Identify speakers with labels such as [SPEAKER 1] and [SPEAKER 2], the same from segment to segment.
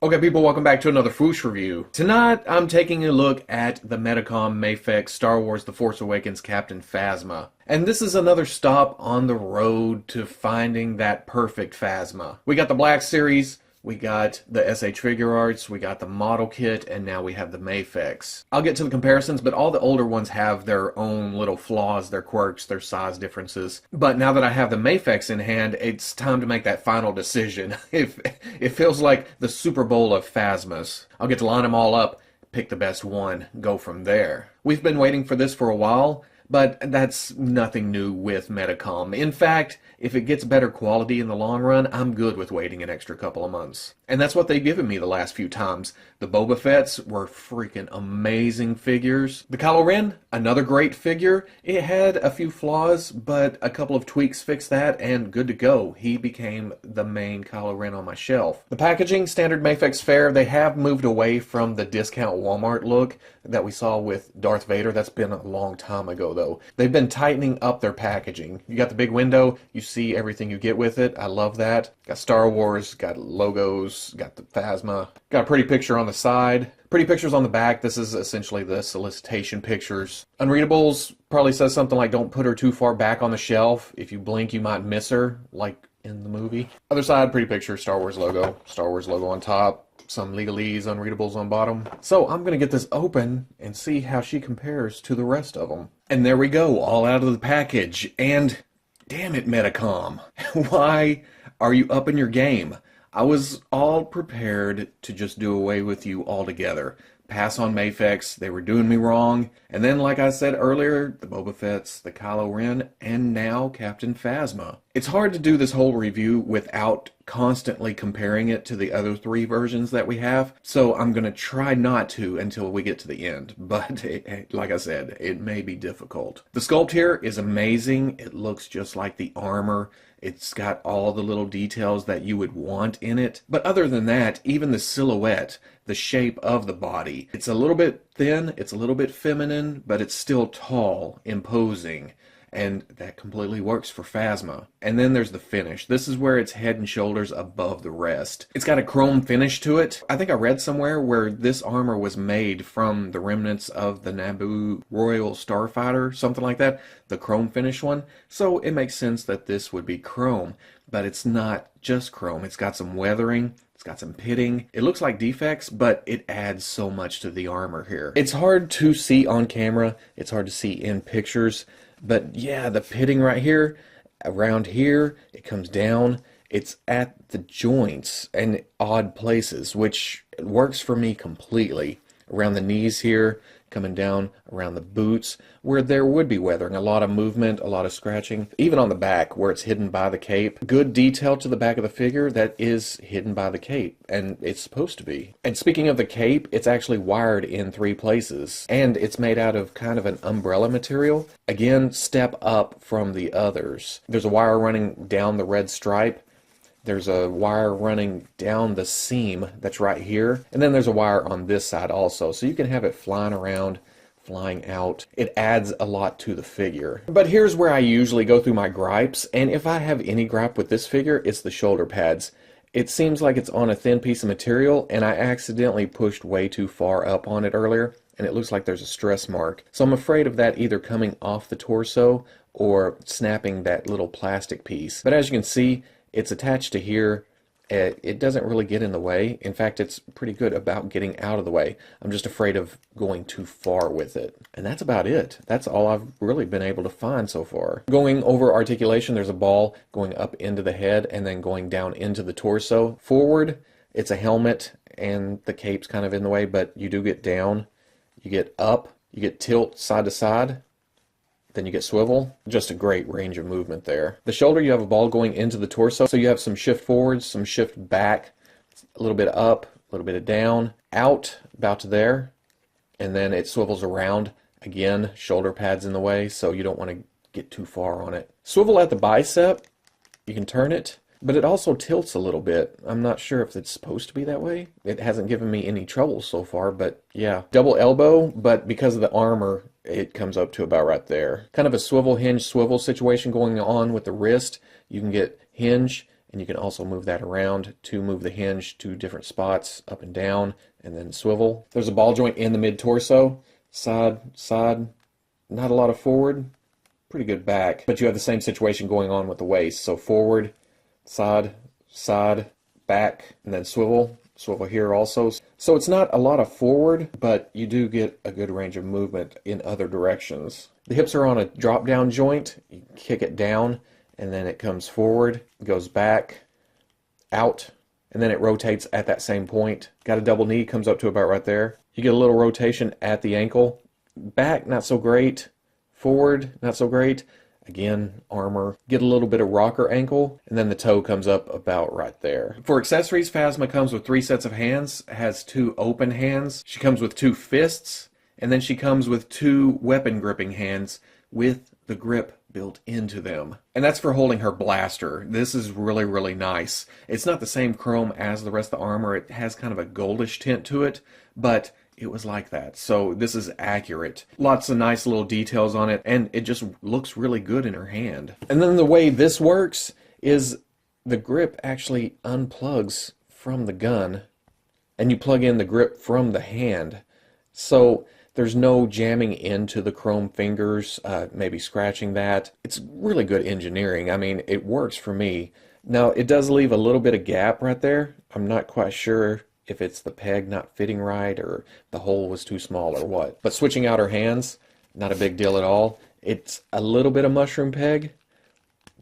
[SPEAKER 1] Okay, people, welcome back to another Fwoosh review. Tonight, I'm taking a look at the Medicom MAFEX Star Wars The Force Awakens Captain Phasma. And this is another stop on the road to finding that perfect Phasma. We got the Black Series, we got the SH Figure Arts, we got the model kit, and now we have the MAFEX. I'll get to the comparisons, but all the older ones have their own little flaws, their quirks, their size differences. But now that I have the MAFEX in hand, it's time to make that final decision. It feels like the Super Bowl of Phasmas. I'll get to line them all up, pick the best one, go from there. We've been waiting for this for a while, but that's nothing new with Medicom. In fact, if it gets better quality in the long run, I'm good with waiting an extra couple of months. And that's what they've given me the last few times. The Boba Fett's were freaking amazing figures. The Kylo Ren, another great figure. It had a few flaws, but a couple of tweaks fixed that, and good to go. He became the main Kylo Ren on my shelf. The packaging, standard MAFEX fare, they have moved away from the discount Walmart look that we saw with Darth Vader. That's been a long time ago, though. They've been tightening up their packaging. You got the big window, you see everything you get with it. I love that. Got Star Wars, got logos, got the Phasma, got a pretty picture on the side, pretty pictures on the back. This is essentially the solicitation pictures. Unreadables probably says something like, don't put her too far back on the shelf. If you blink, you might miss her, like in the movie. Other side, pretty picture, Star Wars logo on top, some legalese, unreadables on bottom. So I'm gonna get this open and see how she compares to the rest of them. And there we go, all out of the package. And damn it, Medicom. Why are you upping your game? I was all prepared to just do away with you altogether. Pass on MAFEX, they were doing me wrong. And then, like I said earlier, the Boba Fett's, the Kylo Ren, and now Captain Phasma. It's hard to do this whole review without constantly comparing it to the other three versions that we have, so I'm going to try not to until we get to the end, but like I said, it may be difficult. The sculpt here is amazing. It looks just like the armor. It's got all the little details that you would want in it, but other than that, even the silhouette, the shape of the body, it's a little bit thin, it's a little bit feminine, but it's still tall, imposing. And that completely works for Phasma. And then there's the finish. This is where it's head and shoulders above the rest. It's got a chrome finish to it. I think I read somewhere where this armor was made from the remnants of the Naboo Royal Starfighter, something like that, the chrome finish one. So it makes sense that this would be chrome, but it's not just chrome. It's got some weathering. It's got some pitting. It looks like defects, but it adds so much to the armor here. It's hard to see on camera. It's hard to see in pictures. But yeah, the pitting right here, around here, it comes down. It's at the joints and odd places, which works for me completely. Around the knees here, coming down around the boots, where there would be weathering, a lot of movement, a lot of scratching. Even on the back, where it's hidden by the cape. Good detail to the back of the figure that is hidden by the cape, and it's supposed to be. And speaking of the cape, it's actually wired in 3 places, and it's made out of kind of an umbrella material. Again, step up from the others. There's a wire running down the red stripe. There's a wire running down the seam that's right here. And then there's a wire on this side also. So you can have it flying around, flying out. It adds a lot to the figure. But here's where I usually go through my gripes. And if I have any gripe with this figure, it's the shoulder pads. It seems like it's on a thin piece of material, and I accidentally pushed way too far up on it earlier. And it looks like there's a stress mark. So I'm afraid of that either coming off the torso or snapping that little plastic piece. But as you can see, it's attached to here. It doesn't really get in the way. In fact, it's pretty good about getting out of the way. I'm just afraid of going too far with it. And that's about it. That's all I've really been able to find so far. Going over articulation, there's a ball going up into the head and then going down into the torso. Forward, it's a helmet and the cape's kind of in the way, but you do get down, you get up, you get tilt side to side. Then you get swivel. Just a great range of movement there. The shoulder, you have a ball going into the torso, so you have some shift forwards, some shift back, a little bit up, a little bit of down, out, about to there, and then it swivels around. Again, shoulder pads in the way, so you don't want to get too far on it. Swivel at the bicep, you can turn it, but it also tilts a little bit. I'm not sure if it's supposed to be that way. It hasn't given me any trouble so far, but yeah. Double elbow, but because of the armor, it comes up to about right there. Kind of a swivel hinge swivel situation going on with the wrist. You can get hinge and you can also move that around to move the hinge to different spots, up and down, and then swivel. There's a ball joint in the mid-torso, side, side, not a lot of forward, pretty good back, but you have the same situation going on with the waist. So forward, side, side, back, and then swivel. Swivel here also. So it's not a lot of forward, but you do get a good range of movement in other directions. The hips are on a drop-down joint. You kick it down, and then it comes forward, goes back, out, and then it rotates at that same point. Got a double knee, comes up to about right there. You get a little rotation at the ankle. Back, not so great. Forward, not so great. Again, armor. Get a little bit of rocker ankle, and then the toe comes up about right there. For accessories, Phasma comes with 3 sets of hands, has 2 open hands. She comes with 2 fists, and then she comes with 2 weapon gripping hands with the grip built into them. And that's for holding her blaster. This is really, really nice. It's not the same chrome as the rest of the armor. It has kind of a goldish tint to it, but it was like that. So this is accurate. Lots of nice little details on it, and it just looks really good in her hand. And then the way this works is the grip actually unplugs from the gun, and you plug in the grip from the hand. So there's no jamming into the chrome fingers, maybe scratching that. It's really good engineering. I mean, it works for me. Now, it does leave a little bit of gap right there. I'm not quite sure if it's the peg not fitting right or the hole was too small or what. But switching out her hands, not a big deal at all. It's a little bit of mushroom peg,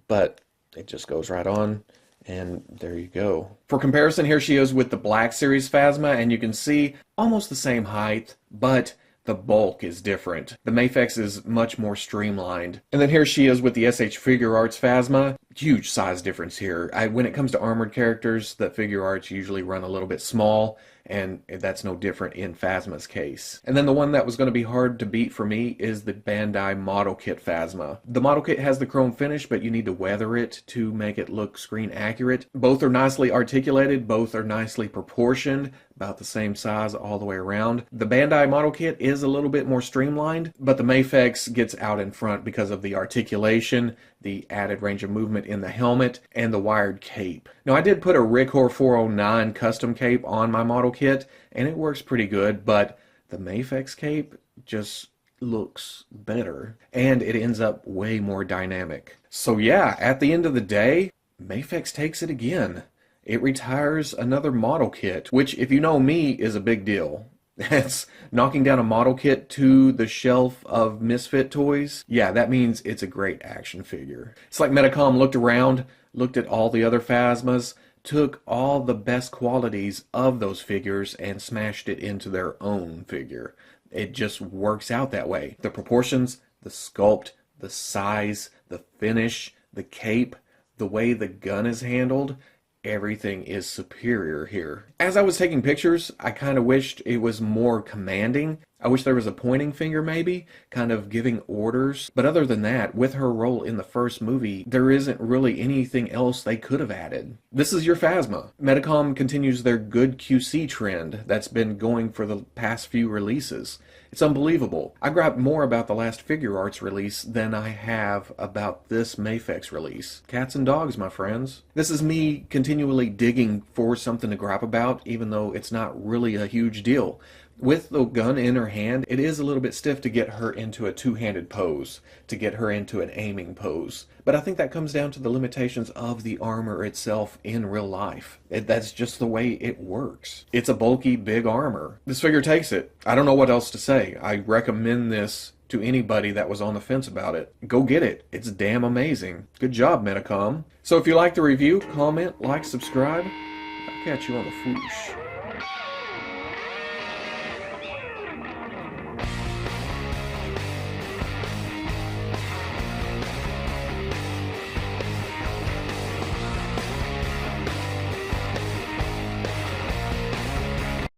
[SPEAKER 1] but it just goes right on, and there you go. For comparison, here she is with the Black Series Phasma, and you can see almost the same height, but the bulk is different. The MAFEX is much more streamlined. And then here she is with the SH Figure Arts Phasma. Huge size difference here. When it comes to armored characters, the figure arts usually run a little bit small, and that's no different in Phasma's case. And then the one that was going to be hard to beat for me is the Bandai Model Kit Phasma. The model kit has the chrome finish, but you need to weather it to make it look screen accurate. Both are nicely articulated, both are nicely proportioned, about the same size all the way around. The Bandai model kit is a little bit more streamlined, but the MAFEX gets out in front because of the articulation, the added range of movement in the helmet, and the wired cape. Now, I did put a Ricor 409 custom cape on my model kit, and it works pretty good, but the MAFEX cape just looks better, and it ends up way more dynamic. So yeah, at the end of the day, MAFEX takes it again. It retires another model kit, which, if you know me, is a big deal. That's knocking down a model kit to the shelf of misfit toys. Yeah, that means it's a great action figure. It's like Medicom looked around, looked at all the other Phasmas, took all the best qualities of those figures and smashed it into their own figure. It just works out that way. The proportions, the sculpt, the size, the finish, the cape, the way the gun is handled, everything is superior here. As I was taking pictures, I kind of wished it was more commanding. I wish there was a pointing finger maybe, kind of giving orders. But other than that, with her role in the first movie, there isn't really anything else they could have added. This is your Phasma. Medicom continues their good QC trend that's been going for the past few releases. It's unbelievable. I grabbed more about the last Figure Arts release than I have about this MAFEX release. Cats and dogs, my friends. This is me continually digging for something to grab about, even though it's not really a huge deal. With the gun in her hand, it is a little bit stiff to get her into a two-handed pose, to get her into an aiming pose. But I think that comes down to the limitations of the armor itself in real life. That's just the way it works. It's a bulky, big armor. This figure takes it. I don't know what else to say. I recommend this to anybody that was on the fence about it. Go get it. It's damn amazing. Good job, Medicom. So if you like the review, comment, like, subscribe. I'll catch you on the Fwoosh.